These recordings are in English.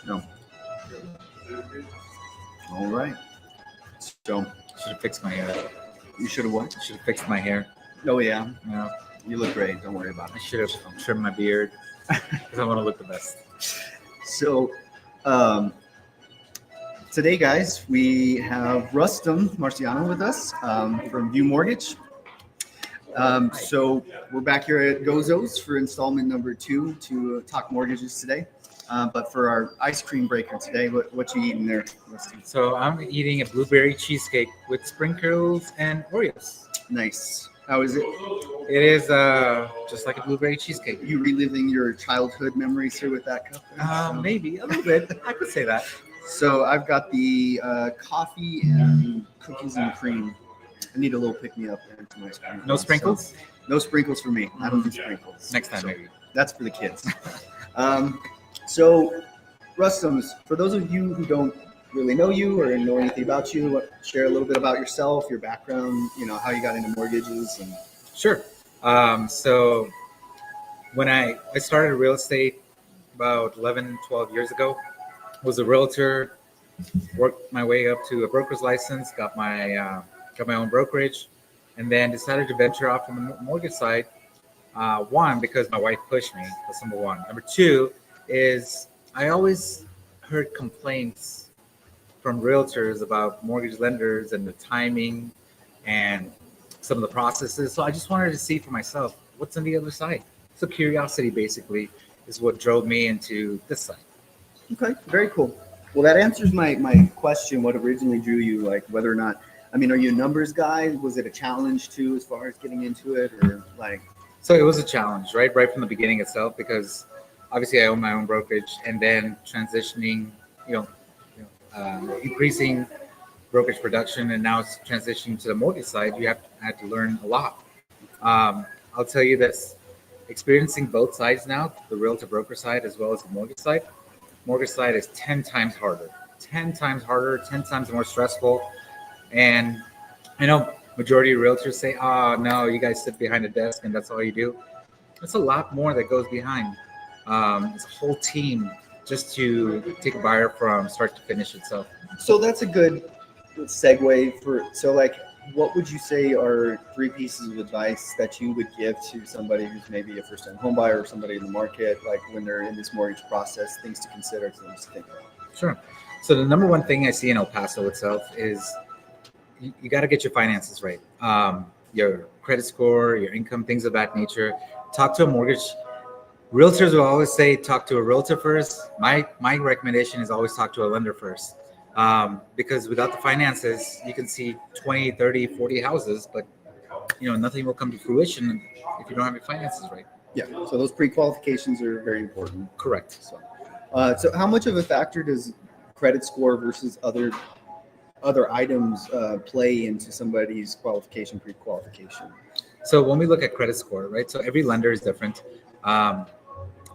No. All right. So Should have fixed my hair. you should have what? Should have fixed my hair. Oh yeah, Yeah. you look great. Don't worry about I it. should have trimmed my beard because I want to look the best. So, um, today, guys, we have Ruston Marciano with us from View Mortgage. So we're back here at Gozo's for installment number 2 to talk mortgages today. But for our ice cream breaker today, what you eating there, Ruston? So I'm eating a blueberry cheesecake with sprinkles and Oreos. Nice. How is it? It is just like a blueberry cheesecake. You reliving your childhood memories here with that cup? Maybe a little bit. I could say that. So I've got the coffee and cookies and cream. I need a little pick me up there to my ice cream. No sprinkles? So, no sprinkles for me. I don't do sprinkles. Next time, So maybe. that's for the kids. So, Rustum, for those of you who don't really know you or know anything about you, share a little bit about yourself, your background, how you got into mortgages. And Sure. So when I started real estate about 11, 12 years ago, was a realtor, worked my way up to a broker's license, got my own brokerage, and then decided to venture off on the mortgage side. One, because my wife pushed me. That's number one. Number two is I always heard complaints from realtors about mortgage lenders and the timing and some of the processes. So I just wanted to see for myself what's on the other side. So curiosity basically is what drove me into this side. okay, very cool. Well, that answers my question. What originally drew you, like whether or not, are you a numbers guy? Was it a challenge too, as far as getting into it, or like? So it was a challenge, right from the beginning itself, because obviously I own my own brokerage, and then transitioning, increasing brokerage production, and now it's transitioning to the mortgage side. I had to learn a lot. I'll tell you this: experiencing both sides now, the realtor broker side as well as the mortgage side. Mortgage side is 10 times harder, 10 times more stressful. And I know majority of realtors say, "Oh no, you guys sit behind a desk and that's all you do." It's a lot more that goes behind. It's a whole team just to take a buyer from start to finish itself. So that's a good segue for. So, like, what would you say are 3 pieces of advice that you would give to somebody who's maybe a first-time home buyer or somebody in the market, like when they're in this mortgage process, things to consider, things to think about? Sure. So the number one thing I see in El Paso itself is you got to get your finances right. Your credit score, your income, things of that nature. Talk to a mortgage. Realtors will always say, talk to a realtor first. My recommendation is always talk to a lender first. Because without the finances, you can see 20, 30, 40 houses, but nothing will come to fruition if you don't have your finances right. Yeah. So those pre-qualifications are very important. Correct. So how much of a factor does credit score versus other items play into somebody's qualification, pre-qualification? So when we look at credit score, right? So every lender is different.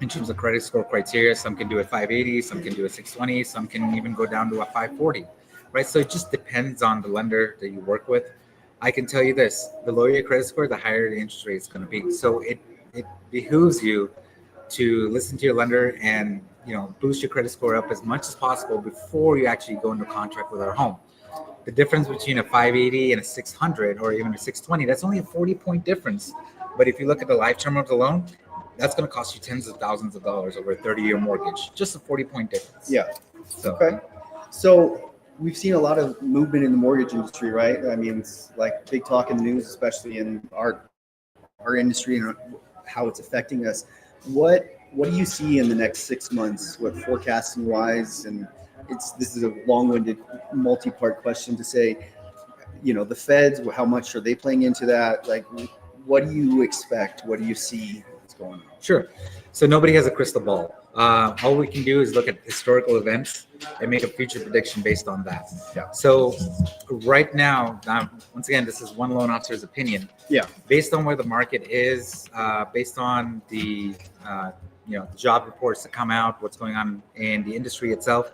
In terms of credit score criteria, some can do a 580, some can do a 620, some can even go down to a 540, right? So it just depends on the lender that you work with. I can tell you this: the lower your credit score, the higher the interest rate is going to be. So it behooves you to listen to your lender and boost your credit score up as much as possible before you actually go into contract with our home. The difference between a 580 and a 600 or even a 620, that's only a 40-point difference. But if you look at the life term of the loan, that's going to cost you tens of thousands of dollars over a 30-year mortgage, just a 40-point difference. Yeah. So, okay. So we've seen a lot of movement in the mortgage industry, right? It's like big talk in the news, especially in our industry and how it's affecting us. What do you see in the next 6 months, what forecasting wise? And this is a long-winded, multi-part question to say, the feds, how much are they playing into that? Like, what do you expect? What do you see what's going on? Sure. So nobody has a crystal ball. All we can do is look at historical events and make a future prediction based on that. Yeah. So right now, once again, this is one loan officer's opinion. Yeah. Based on where the market is, based on the job reports that come out, what's going on in the industry itself,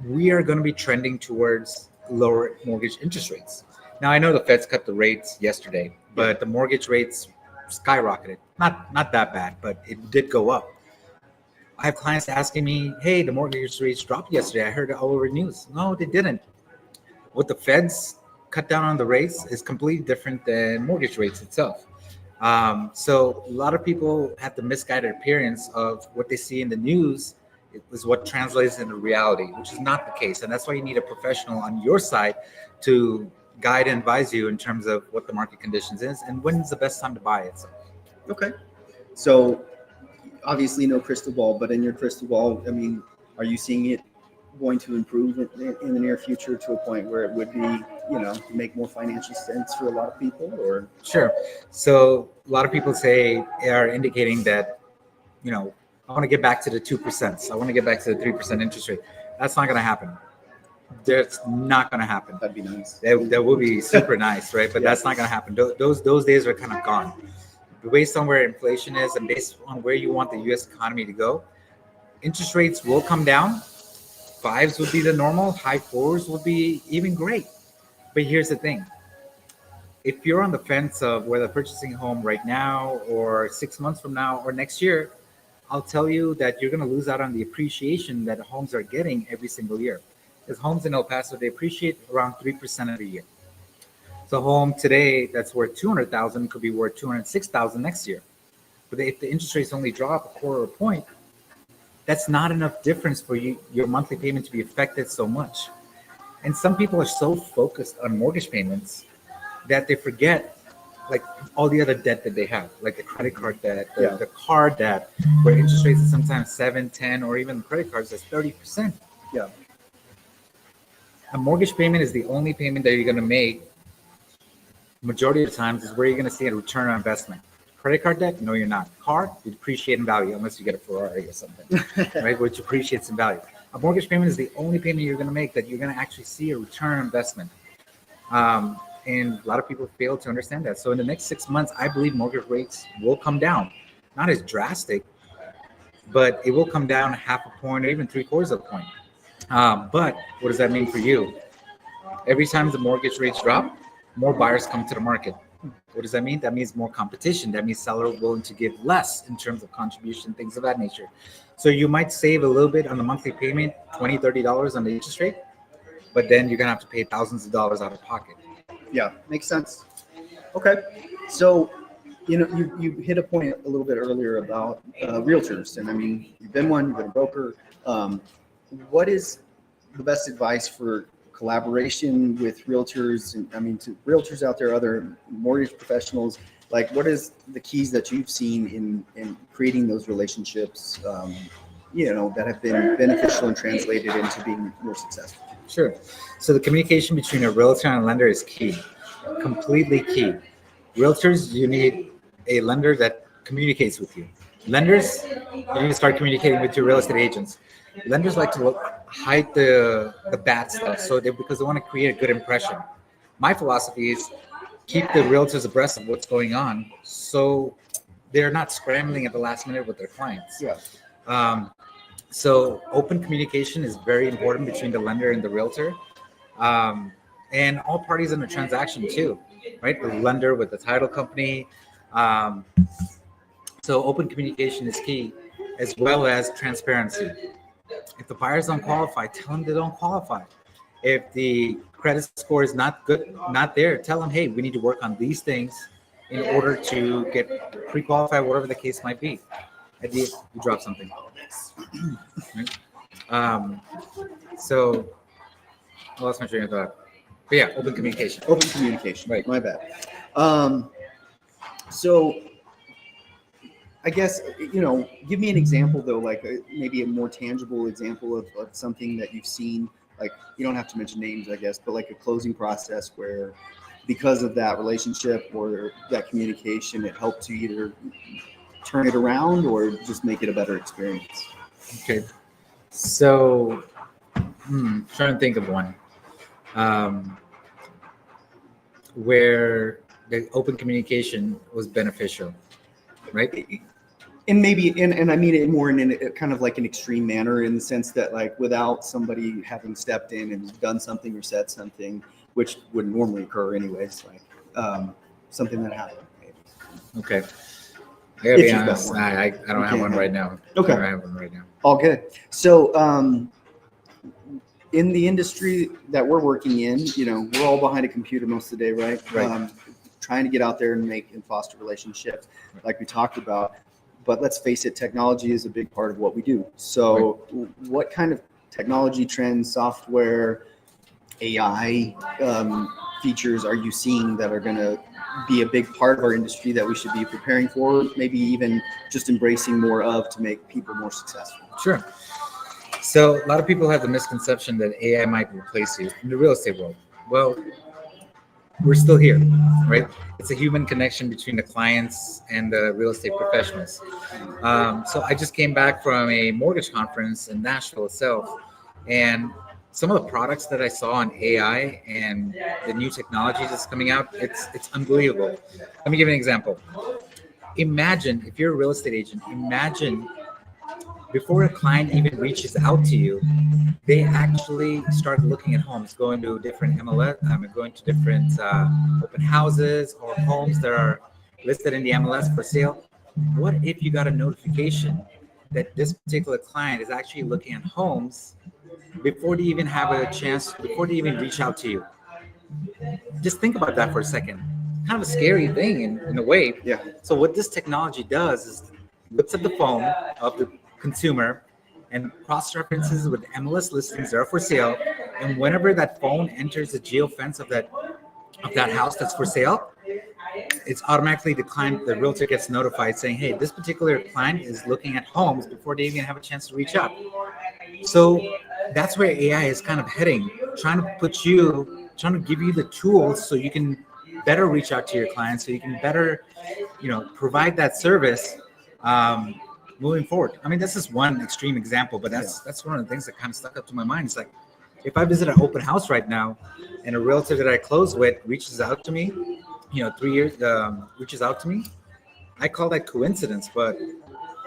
we are going to be trending towards lower mortgage interest rates. Now, I know the Feds cut the rates yesterday, but the mortgage rates skyrocketed. Not that bad, but it did go up. I have clients asking me, hey, the mortgage rates dropped yesterday. I heard it all over the news. No, they didn't. What the feds cut down on the rates is completely different than mortgage rates itself. So a lot of people have the misguided appearance of what they see in the news is what translates into reality, which is not the case. And that's why you need a professional on your side to guide and advise you in terms of what the market conditions is and when's the best time to buy it. So, Okay. So obviously no crystal ball, but in your crystal ball, I mean, are you seeing it going to improve in the near future to a point where it would be, make more financial sense for a lot of people? Or sure. So a lot of people are indicating that, I want to get back to the 2%. I want to get back to the 3% interest rate. That's not going to happen. That's not going to happen. That'd be nice. That will be super nice, right? But that's not going to happen. Those days are kind of gone. Based on where inflation is and based on where you want the U.S. economy to go, interest rates will come down. 5s would be the normal. High 4s would be even great. But here's the thing. If you're on the fence of whether purchasing a home right now or 6 months from now or next year, I'll tell you that you're going to lose out on the appreciation that homes are getting every single year. Because homes in El Paso, they appreciate around 3% every year. So a home today that's worth $200,000 could be worth $206,000 next year. But if the interest rates only drop a quarter of a point, that's not enough difference for your monthly payment to be affected so much. And some people are so focused on mortgage payments that they forget like all the other debt that they have, like the credit card debt, the car debt, where interest rates are sometimes 7, 10, or even credit cards that's 30%. Yeah. A mortgage payment is the only payment that you're going to make. Majority of the times is where you're going to see a return on investment. Credit card debt, no, you're not. Car, you depreciate in value unless you get a Ferrari or something, right? Which appreciates in value. A mortgage payment is the only payment you're going to make that you're going to actually see a return on investment. And a lot of people fail to understand that. So in the next 6 months, I believe mortgage rates will come down. Not as drastic, but it will come down 0.5 point or even 3/4 of a point. But what does that mean for you? Every time the mortgage rates drop, more buyers come to the market. What does that mean? That means more competition. That means sellers are willing to give less in terms of contribution, things of that nature. So you might save a little bit on the monthly payment, $20, $30 on the interest rate, but then you're going to have to pay thousands of dollars out of pocket. Yeah, makes sense. Okay. So, you hit a point a little bit earlier about realtors. And I mean, you've been one, you've been a broker. What is the best advice for collaboration with realtors? And I mean, to realtors out there, other mortgage professionals, like what is the keys that you've seen in creating those relationships, that have been beneficial and translated into being more successful? Sure. So the communication between a realtor and a lender is key, completely key. Realtors, you need a lender that communicates with you. Lenders, you need to start communicating with your real estate agents. Lenders like to hide the bad stuff because they want to create a good impression. My philosophy is keep the realtors abreast of what's going on so they're not scrambling at the last minute with their clients. Yeah. So open communication is very important between the lender and the realtor, and all parties in the transaction too, right? The lender with the title company. So open communication is key, as well as transparency. If the buyers don't qualify, tell them they don't qualify. If the credit score is not good, not there, tell them, hey, we need to work on these things in order to get pre-qualified, whatever the case might be. You drop something. So I lost my train of thought. But yeah, open communication. Open communication. Right. My bad. So I guess, give me an example though, like maybe a more tangible example of something that you've seen. Like, you don't have to mention names, I guess, but like a closing process where because of that relationship or that communication, it helped you either turn it around or just make it a better experience. Okay. So, trying to think of one where the open communication was beneficial, right? And maybe, and I mean it more in a kind of like an extreme manner, in the sense that like without somebody having stepped in and done something or said something, which would normally occur anyways, like something that happened. Okay. I gotta If be you've got honest, one. I don't You have can't one have right now. Okay. I don't have one right now. All good. So, in the industry that we're working in, we're all behind a computer most of the day, right? Right. Trying to get out there and make and foster relationships, like we talked about. But let's face it, technology is a big part of what we do. So, what kind of technology trends, software, AI features are you seeing that are going to be a big part of our industry that we should be preparing for, maybe even just embracing more of to make people more successful? Sure. So a lot of people have the misconception that AI might replace you in the real estate world. Well, we're still here, right? It's a human connection between the clients and the real estate professionals. So I just came back from a mortgage conference in Nashville itself, and some of the products that I saw on AI and the new technology that's coming out, it's unbelievable. Let me give you an example. Imagine if you're a real estate agent, imagine before a client even reaches out to you, they actually start looking at homes, going to different MLS, going to different open houses or homes that are listed in the MLS for sale. What if you got a notification that this particular client is actually looking at homes before they even have a chance, before they even reach out to you? Just think about that for a second. Kind of a scary thing in a way. Yeah. So what this technology does is looks at the phone of the consumer and cross-references with MLS listings that are for sale. And whenever that phone enters the geofence of that house that's for sale, it's automatically the realtor gets notified saying, hey, this particular client is looking at homes before they even have a chance to reach out. So that's where AI is kind of heading, trying to give you the tools so you can better reach out to your clients, so you can better, provide that service moving forward. I mean, this is one extreme example, but that's one of the things that kind of stuck up to my mind. It's like, if I visit an open house right now and a realtor that I close with reaches out to me, 3 years, reaches out to me, I call that coincidence, but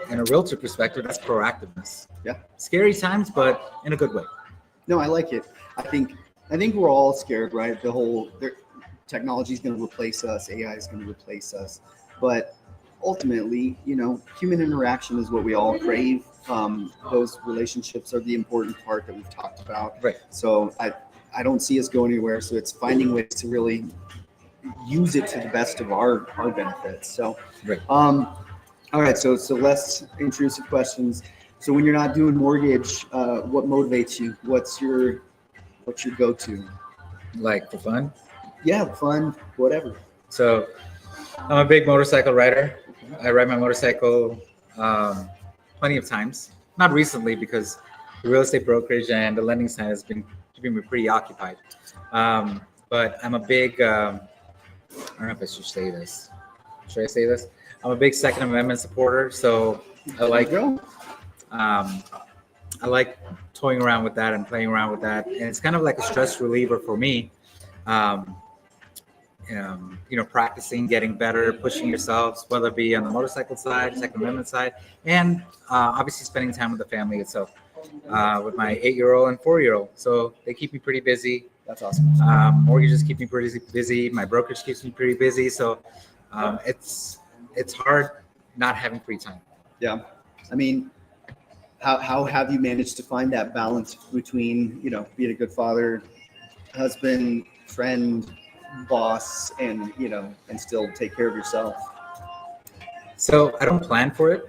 in a realtor perspective, that's proactiveness. Yeah. Scary times, but in a good way. No, I like it. I think we're all scared, right? Technology is going to replace us. AI is going to replace us. But ultimately, human interaction is what we all crave. Those relationships are the important part that we've talked about. Right. So I don't see us going anywhere. So it's finding ways to really use it to the best of our benefits. So, Right. All right. So less intrusive questions. So when you're not doing mortgage, what motivates you? What's your go-to? Like for fun? Yeah, fun, whatever. So I'm a big motorcycle rider. I ride my motorcycle plenty of times. Not recently because the real estate brokerage and the lending side has been keeping me pretty occupied. But I'm a big, I don't know if I should say this. Should I say this? I'm a big Second Amendment supporter. So I like toying around with that and playing around with that. And it's kind of like a stress reliever for me. Practicing, getting better, pushing yourselves, whether it be on the motorcycle side, Second Amendment side, and obviously spending time with the family itself, with my 8-year-old and 4-year-old. So they keep me pretty busy. That's awesome. Mortgages keep me pretty busy. My brokerage keeps me pretty busy. So it's hard not having free time. Yeah. I mean, how have you managed to find that balance between, being a good father, husband, friend, boss, and still take care of yourself? So I don't plan for it.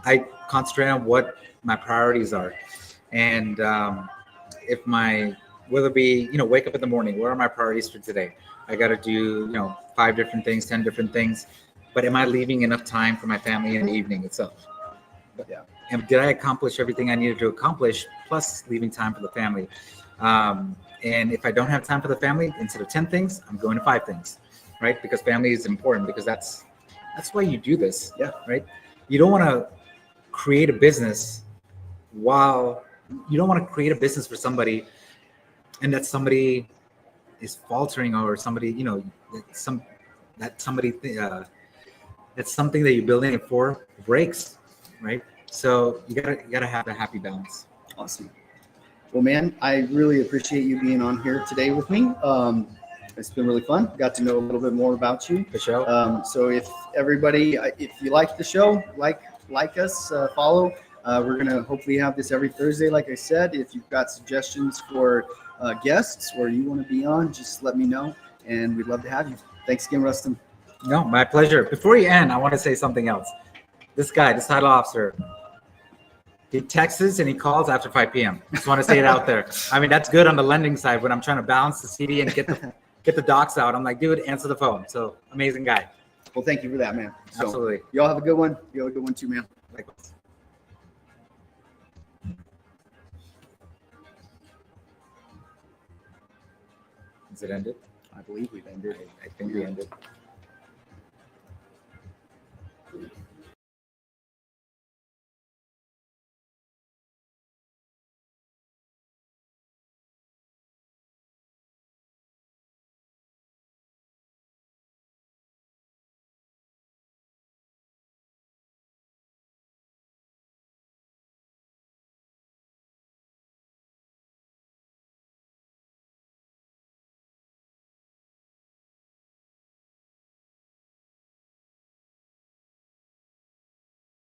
I concentrate on what my priorities are. And whether it be, wake up in the morning, what are my priorities for today? I got to do, 5 different things, 10 different things. But am I leaving enough time for my family in the evening itself? Yeah. And did I accomplish everything I needed to accomplish, plus leaving time for the family? And if I don't have time for the family, instead of 10 things, I'm going to 5 things, right? Because family is important, because that's why you do this. Yeah. Right. You don't want to create a business for somebody, and that somebody is faltering, or somebody, that's something that you're building it for breaks, right? So you gotta have a happy balance. Awesome. Well, man, I really appreciate you being on here today with me. It's been really fun. Got to know a little bit more about you. For sure. So if everybody, if you like the show, like us, follow. We're gonna hopefully have this every Thursday, like I said. If you've got suggestions for guests or you want to be on, just let me know, and we'd love to have you. Thanks again, Ruston. No, my pleasure. Before you end, I want to say something else. This guy, this title officer, he texts and he calls after 5 p.m. Just want to say it out there. I mean, that's good on the lending side when I'm trying to balance the CD and get the docs out. I'm like, dude, answer the phone. So amazing guy. Well, thank you for that, man. So, Absolutely. Y'all have a good one. You have a good one too, man. Likewise. Is it ended? I believe we've ended. I think we ended.